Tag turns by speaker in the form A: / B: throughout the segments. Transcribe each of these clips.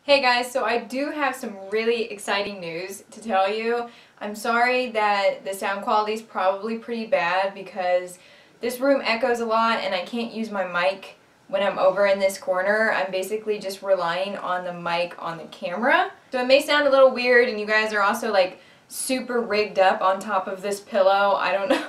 A: Hey guys, so I do have some really exciting news to tell you. I'm sorry that the sound quality is probably pretty bad because this room echoes a lot and I can't use my mic when I'm over in this corner. I'm basically just relying on the mic on the camera. So it may sound a little weird and you guys are also like super rigged up on top of this pillow. I don't know.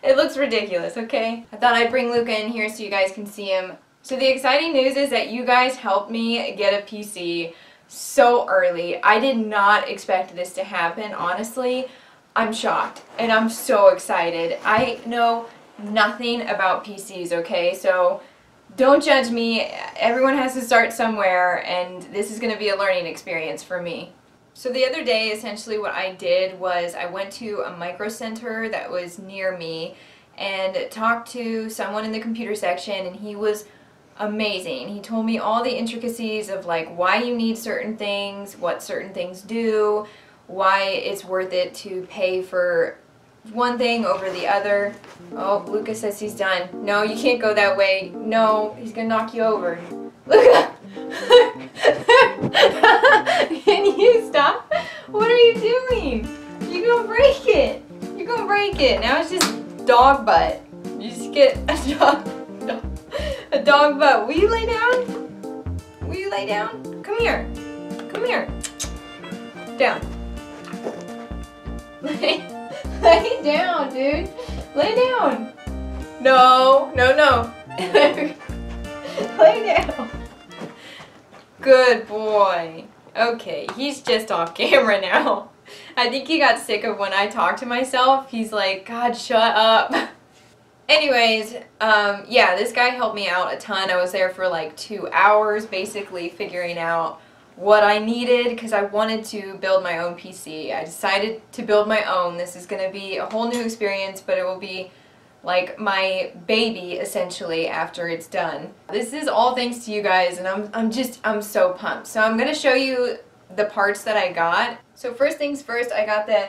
A: It looks ridiculous, okay? I thought I'd bring Luka in here so you guys can see him. So the exciting news is that you guys helped me get a PC so early. I did not expect this to happen, honestly. I'm shocked and I'm so excited. I know nothing about PCs, okay? So don't judge me. Everyone has to start somewhere and this is going to be a learning experience for me. So the other day, essentially what I did was I went to a micro center that was near me and talked to someone in the computer section, and he was amazing. He told me all the intricacies of like why you need certain things, what certain things do, why it's worth it to pay for one thing over the other. Oh, Luka says he's done. No, you can't go that way. No, he's gonna knock you over. Luka! Can you stop? What are you doing? You're gonna break it. You're gonna break it. Now it's just dog butt. You just get a dog butt. Will you lay down? Will you lay down? Come here. Come here. Down. Lay down, dude. Lay down. No, no, no. Lay down. Good boy. Okay, he's just off camera now. I think he got sick of when I talk to myself. He's like, God, shut up. Anyways, yeah, this guy helped me out a ton. I was there for like 2 hours basically figuring out what I needed because I wanted to build my own PC. I decided to build my own. This is going to be a whole new experience, but it will be like my baby essentially after it's done. This is all thanks to you guys and I'm so pumped. So I'm going to show you the parts that I got. So first things first, I got the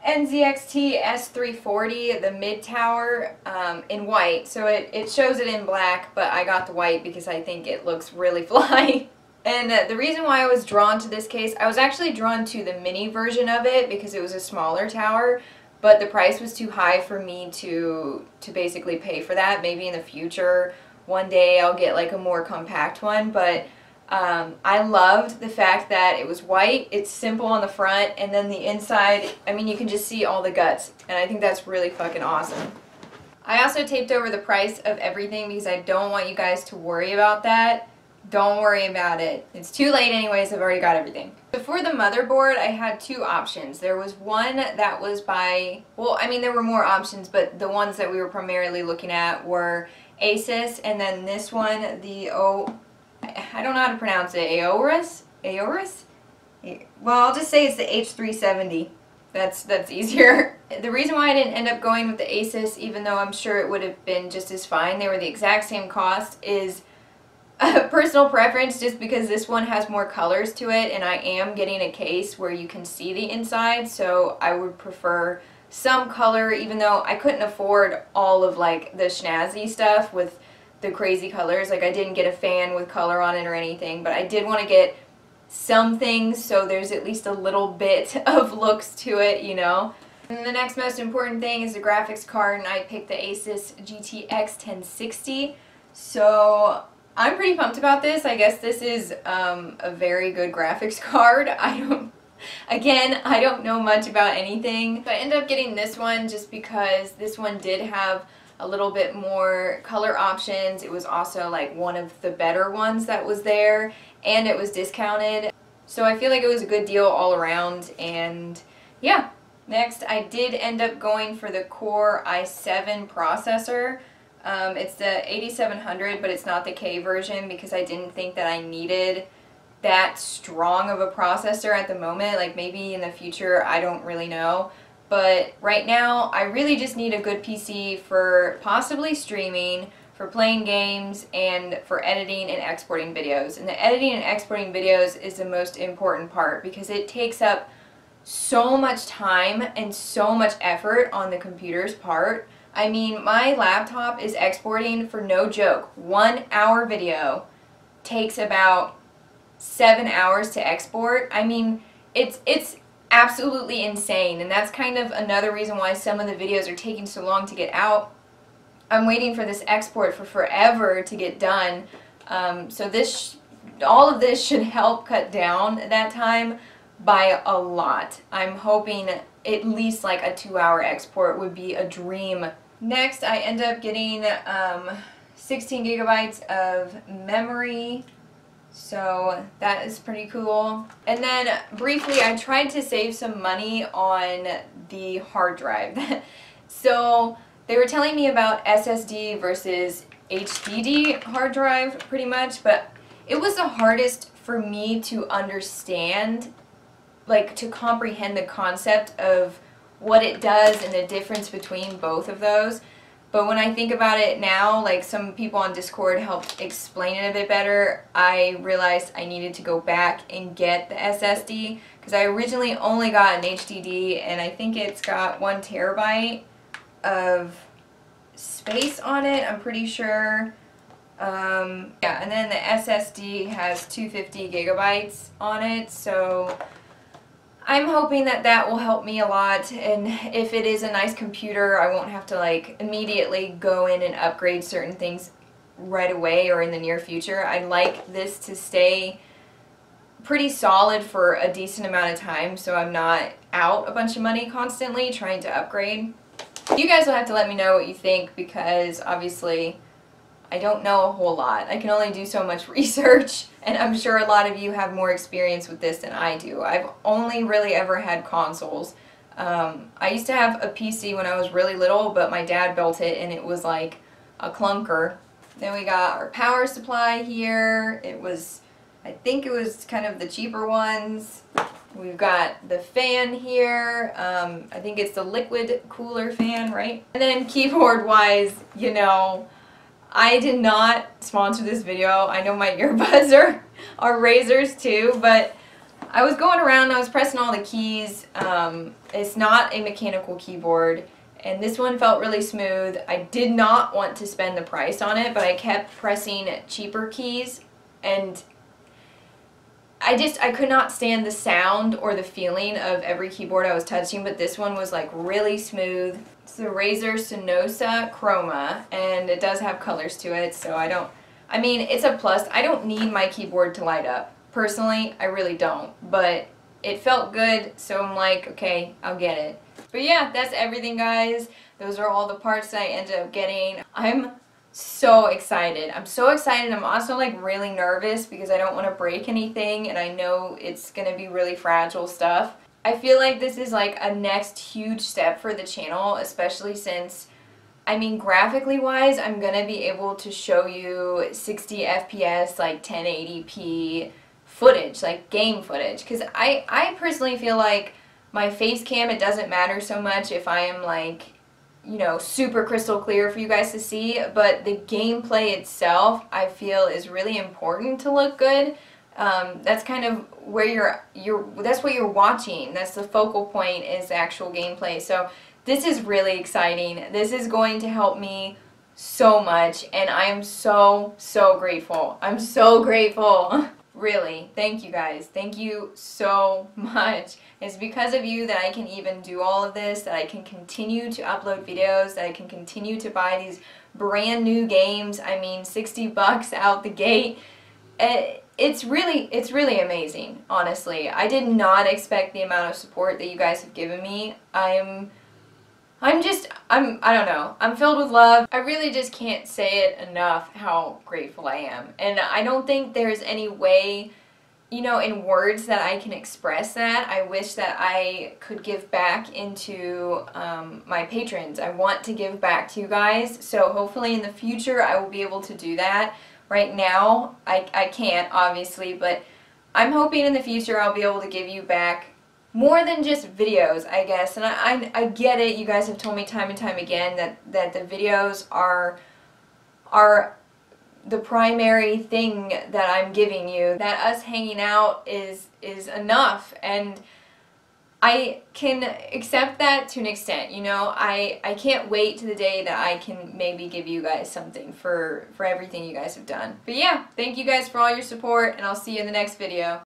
A: NZXT S340, the mid tower, in white. So it shows it in black, but I got the white because I think it looks really fly. And the reason why I was drawn to this case, I was actually drawn to the mini version of it because it was a smaller tower, but the price was too high for me to basically pay for that. Maybe in the future, one day I'll get like a more compact one, but I loved the fact that it was white, it's simple on the front, and then the inside, I mean, you can just see all the guts, and I think that's really fucking awesome. I also taped over the price of everything because I don't want you guys to worry about that. Don't worry about it. It's too late anyways, I've already got everything. So for the motherboard, I had two options. There was one that was by, well, I mean, there were more options, but the ones that we were primarily looking at were Asus, and then this one, I don't know how to pronounce it, Aorus? Aorus? Well, I'll just say it's the H370. That's easier. The reason why I didn't end up going with the Asus, even though I'm sure it would have been just as fine, they were the exact same cost, is personal preference, just because this one has more colors to it and I am getting a case where you can see the inside, so I would prefer some color, even though I couldn't afford all of like the snazzy stuff with the crazy colors. Like I didn't get a fan with color on it or anything, but I did want to get some things so there's at least a little bit of looks to it, you know. And the next most important thing is the graphics card, and I picked the Asus GTX 1060. So I'm pretty pumped about this. I guess this is a very good graphics card. I don't know much about anything. But I ended up getting this one just because this one did have a little bit more color options. It was also like one of the better ones that was there, and it was discounted. So I feel like it was a good deal all around, and yeah. Next, I did end up going for the Core i7 processor. It's the 8700, but it's not the K version because I didn't think that I needed that strong of a processor at the moment. Like maybe in the future, I don't really know. But right now, I really just need a good PC for possibly streaming, for playing games, and for editing and exporting videos. And the editing and exporting videos is the most important part because it takes up so much time and so much effort on the computer's part. I mean, my laptop is exporting, for no joke, 1 hour video takes about 7 hours to export. I mean, it's absolutely insane, and that's kind of another reason why some of the videos are taking so long to get out. I'm waiting for this export for forever to get done, so all of this should help cut down that time by a lot. I'm hoping at least like a 2-hour export would be a dream. Next, I end up getting 16 gigabytes of memory, so that is pretty cool. And then briefly, I tried to save some money on the hard drive. So they were telling me about SSD versus HDD hard drive pretty much, but it was the hardest for me to understand, like to comprehend the concept of what it does and the difference between both of those. But when I think about it now, like some people on Discord helped explain it a bit better, I realized I needed to go back and get the SSD, because I originally only got an HDD, and I think it's got 1 terabyte of space on it, I'm pretty sure. Yeah, and then the SSD has 250 gigabytes on it, so I'm hoping that that will help me a lot, and if it is a nice computer, I won't have to like immediately go in and upgrade certain things right away or in the near future. I'd like this to stay pretty solid for a decent amount of time, so I'm not out a bunch of money constantly trying to upgrade. You guys will have to let me know what you think, because obviously I don't know a whole lot. I can only do so much research, and I'm sure a lot of you have more experience with this than I do. I've only really ever had consoles. I used to have a PC when I was really little, but my dad built it and it was like a clunker. Then we got our power supply here. I think it was kind of the cheaper ones. We've got the fan here. I think it's the liquid cooler fan, right? And then keyboard wise, you know, I did not sponsor this video. I know my earbuds are razors too, but I was going around, I was pressing all the keys. It's not a mechanical keyboard, and this one felt really smooth. I did not want to spend the price on it, but I kept pressing cheaper keys, and I could not stand the sound or the feeling of every keyboard I was touching, but this one was like really smooth. It's the Razer Sinosa Chroma, and it does have colors to it, so I mean, it's a plus. I don't need my keyboard to light up. Personally, I really don't, but it felt good, so I'm like, okay, I'll get it. But yeah, that's everything, guys. Those are all the parts that I ended up getting. I'm so excited. I'm so excited. I'm also like really nervous because I don't want to break anything, and I know it's gonna be really fragile stuff. I feel like this is like a next huge step for the channel, especially since, I mean, graphically wise, I'm gonna be able to show you 60 FPS, like 1080p footage, like game footage, because I personally feel like my face cam, it doesn't matter so much if I am like, you know, super crystal clear for you guys to see, but the gameplay itself I feel is really important to look good. That's kind of where that's what you're watching. That's the focal point, is the actual gameplay. So this is really exciting. This is going to help me so much, and I am so grateful. I'm so grateful. Really, thank you guys. Thank you so much. It's because of you that I can even do all of this, that I can continue to upload videos, that I can continue to buy these brand new games. I mean, 60 bucks out the gate. It's really amazing, honestly. I did not expect the amount of support that you guys have given me. I don't know. I'm filled with love. I really just can't say it enough how grateful I am. And I don't think there's any way, you know, in words that I can express that. I wish that I could give back into my patrons. I want to give back to you guys. So hopefully in the future I will be able to do that. Right now, I can't, obviously, but I'm hoping in the future I'll be able to give you back more than just videos, I guess. And I get it. You guys have told me time and time again that the videos are the primary thing that I'm giving you, that us hanging out is enough. And I can accept that to an extent, you know. I can't wait to the day that I can maybe give you guys something for everything you guys have done. But yeah, thank you guys for all your support, and I'll see you in the next video.